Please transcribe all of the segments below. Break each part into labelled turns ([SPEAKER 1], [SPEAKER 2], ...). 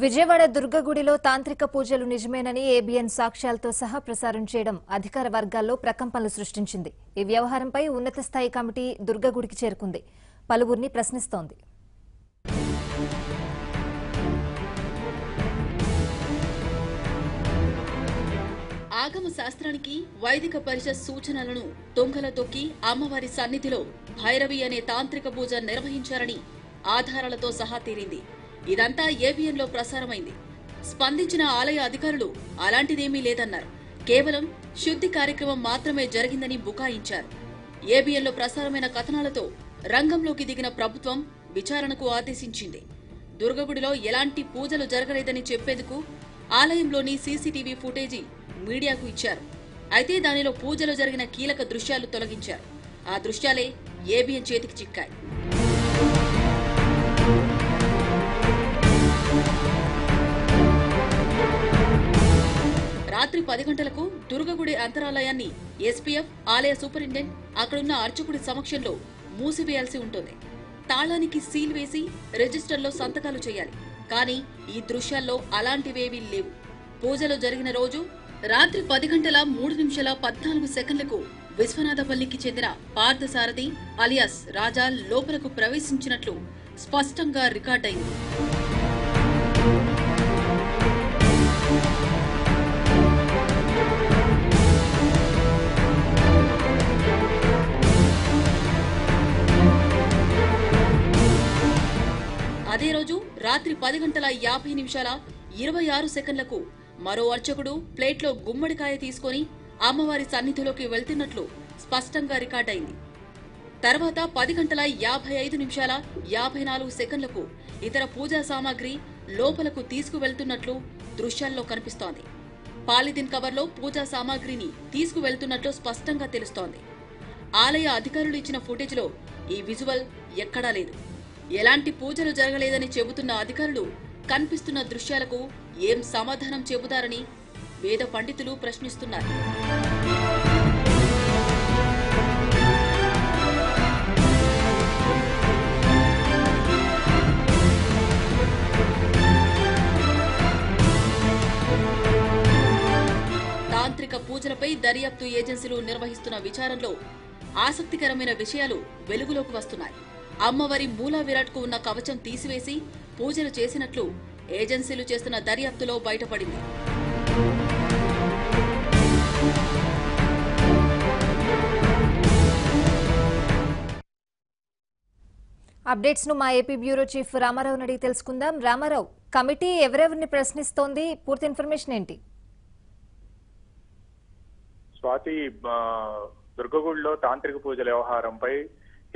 [SPEAKER 1] విజయవాడ దుర్గగుడిలో తాంత్రిక పూజలు నిజమేనని ఏబిఎన్ సాక్ష్యాలతో సహా ప్రసారం చేయడం అధికార వర్గాల్లో ప్రకంపనలు సృష్టించింది. ఈ వ్యవహారంపై ఉన్నత స్థాయి కమిటీ దుర్గగుడికి చేరుకుంది. పలువురిని ప్రశ్నిస్తోంది.
[SPEAKER 2] ఆగమ శాస్త్రానికి వైదిక పరిషత్ సూచనలను దొంగల తొక్కి అమ్మవారి సన్నిధిలో భైరవి అనే తాంత్రిక పూజ నిర్వహించారని ఆధారాలతో సహా తేలింది. ఇదంతా ఏబిఎన్లో ప్రసారమైంది. స్పందించిన ఆలయ అధికారులు అలాంటిదేమీ లేదన్నారు. కేవలం శుద్ధి కార్యక్రమం మాత్రమే జరిగిందని బుకాయించారు. ఏబిఎన్లో ప్రసారమైన కథనాలతో రంగంలోకి దిగిన ప్రభుత్వం విచారణకు ఆదేశించింది. దుర్గగుడిలో ఎలాంటి పూజలు జరగలేదని చెప్పేందుకు ఆలయంలోని సీసీటీవీ ఫుటేజీ మీడియాకు ఇచ్చారు. అయితే దానిలో పూజలు జరిగిన కీలక దృశ్యాలు తొలగించారు. ఆ దృశ్యాలే ఏబిఎన్ చేతికి చిక్కాయి. రాత్రి 10 గంటలకు దుర్గగుడి అంతరాలయాన్ని ఎస్పీఎఫ్ ఆలయ సూపరింటెండెంట్ అక్కడున్న అర్చకుడి సమక్షంలో మూసివేయాల్సి ఉంటుంది. తాళానికి సీల్ వేసి రిజిస్టర్లో సంతకాలు చేయాలి. కానీ ఈ దృశ్యాల్లో అలాంటివేవీ లేవు. పూజలు జరిగిన రోజు రాత్రి 10:03:14 విశ్వనాథపల్లికి చెందిన పార్థసారథి అలియాస్ రాజా లోపలకు ప్రవేశించినట్లు స్పష్టంగా రికార్డైంది. అదే రోజు రాత్రి 10:50:26 మరో అర్చకుడు ప్లేట్లో గుమ్మడికాయ తీసుకుని అమ్మవారి సన్నిధిలోకి వెళ్తున్నట్లు స్పష్టంగా రికార్డైంది. తర్వాత 10:55:54 ఇతర పూజా సామాగ్రి లోపలకు తీసుకువెళ్తున్నట్లు దృశ్యాల్లో కనిపిస్తోంది. పాలిథిన్ కవర్లో పూజా సామాగ్రిని తీసుకువెళ్తున్నట్లు స్పష్టంగా తెలుస్తోంది. ఆలయ అధికారులు ఇచ్చిన ఫుటేజ్లో ఈ విజువల్ ఎక్కడా లేదు. ఎలాంటి పూజలు జరగలేదని చెబుతున్న అధికారులు కనిపిస్తున్న దృశ్యాలకు ఏం సమాధానం చెబుతారని వేద పండితులు ప్రశ్నిస్తున్నారు. తాంత్రిక పూజలపై దర్యాప్తు ఏజెన్సీలు నిర్వహిస్తున్న విచారణలో ఆసక్తికరమైన విషయాలు వెలుగులోకి వస్తున్నాయి. అమ్మవారి మూలా విరాట్కు ఉన్న కవచం తీసివేసి పూజలు చేసినట్లు ఏజెన్సీలు చేస్తున్న దర్యాప్తులో బయటపడింది.
[SPEAKER 1] అప్డేట్స్ ను మా ఏపీ బ్యూరో చీఫ్ రామారావు అడిగి తెలుసుకుందాం. రామారావు, కమిటీ ఎవరెవరిని ప్రశ్నిస్తోంది? పూర్తి ఇన్ఫర్మేషన్ ఏంటి?
[SPEAKER 3] స్వాతి, దుర్గగుడిలో తాంత్రిక పూజల వ్యవహారంపై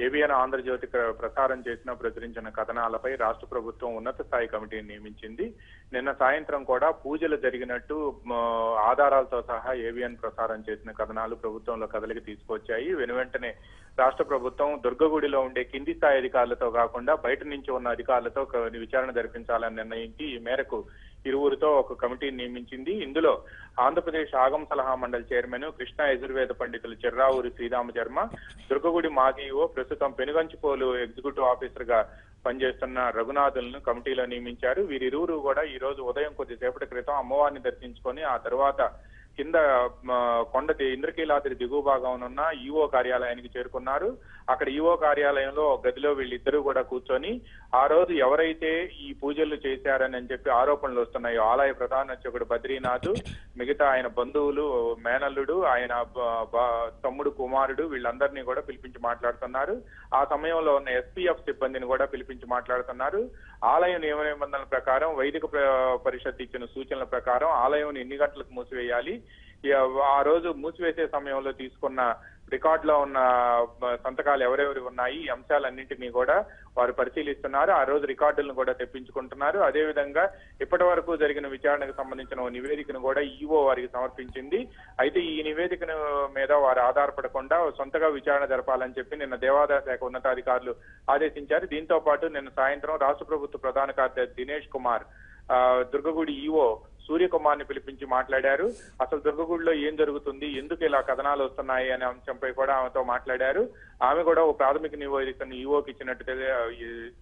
[SPEAKER 3] ఏబిఎన్ ఆంధ్రజ్యోతి ప్రసారం చేసిన ప్రచురించిన కథనాలపై రాష్ట్ర ప్రభుత్వం ఉన్నత స్థాయి కమిటీని నియమించింది. నిన్న సాయంత్రం కూడా పూజలు జరిగినట్టు ఆధారాలతో సహా ఏబిఎన్ ప్రసారం చేసిన కథనాలు ప్రభుత్వంలో కదలికి తీసుకొచ్చాయి. వెనువెంటనే రాష్ట్ర ప్రభుత్వం దుర్గగుడిలో ఉండే కింది స్థాయి అధికారులతో కాకుండా బయట నుంచి ఉన్న అధికారులతో విచారణ జరిపించాలని నిర్ణయించి ఈ మేరకు ఇరువురితో ఒక కమిటీని నియమించింది. ఇందులో ఆంధ్రప్రదేశ్ ఆగమ సలహా మండలి చైర్మన్ కృష్ణా యజుర్వేద పండితులు చిర్రావూరి శ్రీరామచర్మ, దుర్గగుడి మాజీ ఈవో ప్రస్తుతం పెనుగంచిపోలు ఎగ్జిక్యూటివ్ ఆఫీసర్ గా పనిచేస్తున్న రఘునాథులను కమిటీలో నియమించారు. వీరిరువురు కూడా ఈ రోజు ఉదయం కొద్దిసేపటి క్రితం అమ్మవారిని దర్శించుకొని ఆ తర్వాత కింద కొండ ఇంద్రకీలాద్రి దిగువ భాగంలో ఈవో కార్యాలయానికి చేరుకున్నారు. అక్కడ ఈవో కార్యాలయంలో గదిలో వీళ్ళిద్దరూ కూడా కూర్చొని ఆ రోజు ఎవరైతే ఈ పూజలు చేశారని చెప్పి ఆరోపణలు వస్తున్నాయో ఆలయ ప్రధాన అర్చకుడు బద్రీనాథ్, మిగతా ఆయన బంధువులు, మేనల్లుడు, ఆయన తమ్ముడు, కుమారుడు వీళ్ళందరినీ కూడా పిలిపించి మాట్లాడుతున్నారు. ఆ సమయంలో ఉన్న ఎస్పీఎఫ్ సిబ్బందిని కూడా పిలిపించి మాట్లాడుతున్నారు. ఆలయ నియమ నిబంధనల ప్రకారం, వైదిక పరిషత్ ఇచ్చిన సూచనల ప్రకారం ఆలయం ఎన్ని గంటలకు మూసివేయాలి, ఆ రోజు మూసివేసే సమయంలో తీసుకున్న రికార్డులో ఉన్న సంతకాలు ఎవరెవరి ఉన్నాయి, ఈ అంశాలన్నింటినీ కూడా వారు పరిశీలిస్తున్నారు. ఆ రోజు రికార్డులను కూడా తెప్పించుకుంటున్నారు. అదేవిధంగా ఇప్పటి వరకు జరిగిన విచారణకు సంబంధించిన నివేదికను కూడా ఈవో వారికి సమర్పించింది. అయితే ఈ నివేదికను మీద వారు ఆధారపడకుండా సొంతగా విచారణ జరపాలని చెప్పి నిన్న దేవాదాయ శాఖ ఉన్నతాధికారులు ఆదేశించారు. దీంతో పాటు నిన్న సాయంత్రం రాష్ట్ర ప్రభుత్వ ప్రధాన కార్యదర్శి దినేష్ కుమార్, దుర్గగుడి ఈవో సూర్యకుమార్ ని పిలిపించి మాట్లాడారు. అసలు దుర్గగూడలో ఏం జరుగుతుంది, ఎందుకు ఇలా కథనాలు వస్తున్నాయి అనే అంశంపై కూడా ఆమెతో మాట్లాడారు. ఆమె కూడా ఓ ప్రాథమిక నివేదికను ఈఓకి ఇచ్చినట్టు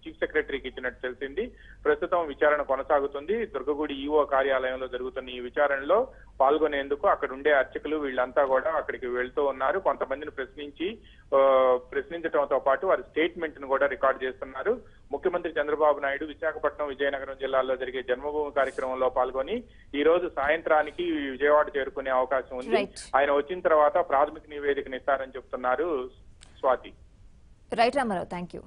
[SPEAKER 3] చీఫ్ సెక్రటరీకి ఇచ్చినట్టు తెలిసింది. ప్రస్తుతం విచారణ కొనసాగుతుంది. దుర్గగూడి ఈఓ కార్యాలయంలో జరుగుతున్న ఈ విచారణలో పాల్గొనేందుకు అక్కడ ఉండే అర్చకులు వీళ్ళంతా కూడా అక్కడికి వెళ్తూ ఉన్నారు. కొంతమందిని ప్రశ్నించడంతో పాటు వారి స్టేట్మెంట్ ను కూడా రికార్డు చేస్తున్నారు. ముఖ్యమంత్రి చంద్రబాబు నాయుడు విశాఖపట్నం, విజయనగరం జిల్లాల్లో జరిగే జన్మభూమి కార్యక్రమంలో పాల్గొని ఈ రోజు సాయంత్రానికి విజయవాడ చేరుకునే అవకాశం ఉంది. ఆయన వచ్చిన తర్వాత ప్రాథమిక నివేదికను ఇస్తారని చెప్తున్నారు Swathi.
[SPEAKER 1] Right Rama Rao, thank you.